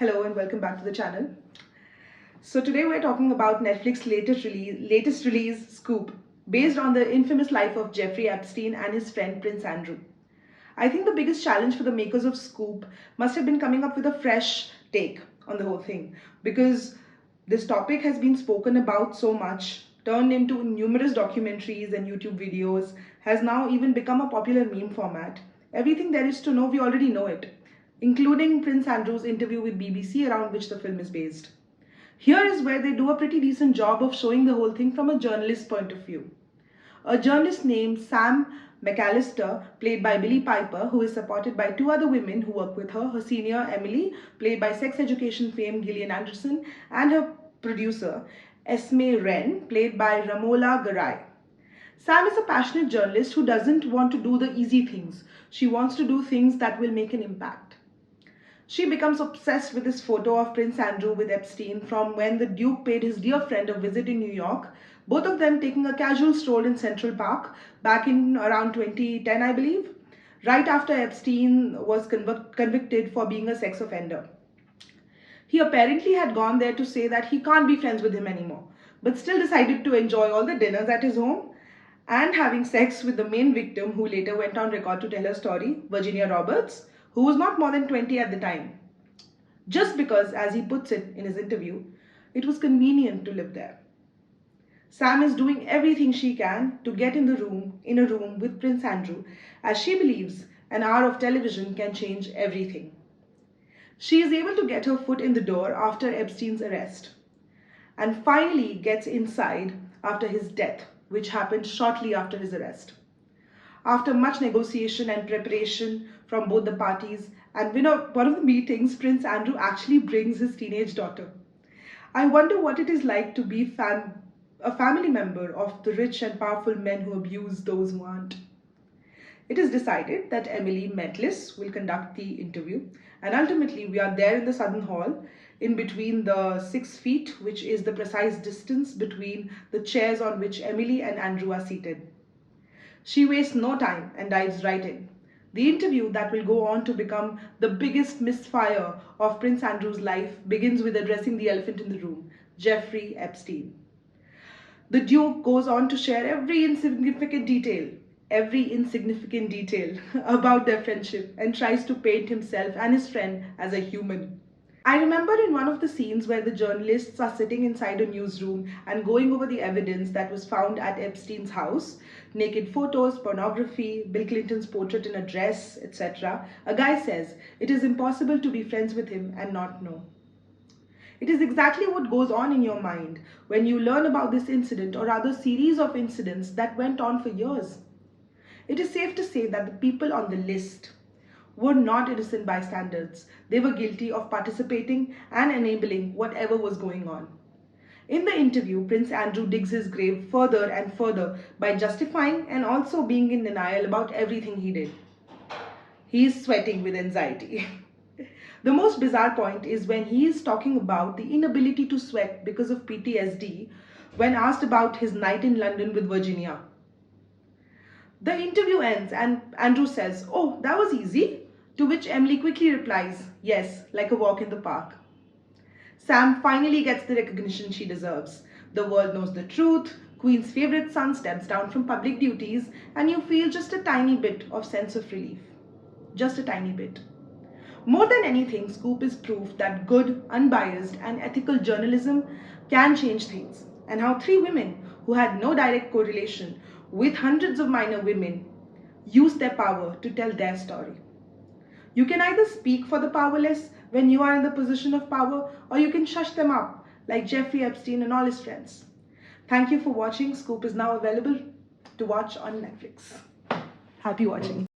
Hello and welcome back to the channel. So today we're talking about Netflix's latest release, Scoop, based on the infamous life of Jeffrey Epstein and his friend Prince Andrew. I think the biggest challenge for the makers of Scoop must have been coming up with a fresh take on the whole thing, because this topic has been spoken about so much, turned into numerous documentaries and YouTube videos, has now even become a popular meme format. Everything there is to know, we already know it, including Prince Andrew's interview with BBC, around which the film is based. Here is where they do a pretty decent job of showing the whole thing from a journalist's point of view. A journalist named Sam McAllister, played by Billie Piper, who is supported by two other women who work with her, her senior Emily, played by sex education fame Gillian Anderson, and her producer, Esme Wren, played by Ramola Garai. Sam is a passionate journalist who doesn't want to do the easy things. She wants to do things that will make an impact. She becomes obsessed with this photo of Prince Andrew with Epstein from when the Duke paid his dear friend a visit in New York, both of them taking a casual stroll in Central Park back in around 2010, I believe, right after Epstein was convicted for being a sex offender. He apparently had gone there to say that he can't be friends with him anymore, but still decided to enjoy all the dinners at his home and having sex with the main victim, who later went on record to tell her story, Virginia Roberts, who was not more than 20 at the time. Just because, as he puts it in his interview, it was convenient to live there. Sam is doing everything she can to get in a room with Prince Andrew, as she believes an hour of television can change everything. She is able to get her foot in the door after Epstein's arrest, and finally gets inside after his death, which happened shortly after his arrest. After much negotiation and preparation from both the parties, and one of the meetings, Prince Andrew actually brings his teenage daughter. I wonder what it is like to be a family member of the rich and powerful men who abuse those who aren't. It is decided that Emily Metlis will conduct the interview, and ultimately we are there in the Southern Hall, in between the 6 feet, which is the precise distance between the chairs on which Emily and Andrew are seated. She wastes no time and dives right in. The interview, that will go on to become the biggest misfire of Prince Andrew's life, begins with addressing the elephant in the room, Jeffrey Epstein. The Duke goes on to share every insignificant detail about their friendship, and tries to paint himself and his friend as a human. I remember in one of the scenes where the journalists are sitting inside a newsroom and going over the evidence that was found at Epstein's house, naked photos, pornography, Bill Clinton's portrait in a dress, etc. A guy says, "It is impossible to be friends with him and not know." It is exactly what goes on in your mind when you learn about this incident, or rather series of incidents that went on for years. It is safe to say that the people on the list were not innocent bystanders. They were guilty of participating and enabling whatever was going on. In the interview, Prince Andrew digs his grave further and further by justifying and also being in denial about everything he did. He is sweating with anxiety. The most bizarre point is when he is talking about the inability to sweat because of PTSD when asked about his night in London with Virginia. The interview ends and Andrew says, "Oh, that was easy," to which Emily quickly replies, "Yes, like a walk in the park." Sam finally gets the recognition she deserves. The world knows the truth, Queen's favourite son steps down from public duties, and you feel just a tiny bit of sense of relief. Just a tiny bit. More than anything, Scoop is proof that good, unbiased, and ethical journalism can change things, and how three women who had no direct correlation with hundreds of minor women use their power to tell their story. You can either speak for the powerless when you are in the position of power, or you can shush them up like Jeffrey Epstein and all his friends. Thank you for watching. Scoop is now available to watch on Netflix. Happy watching.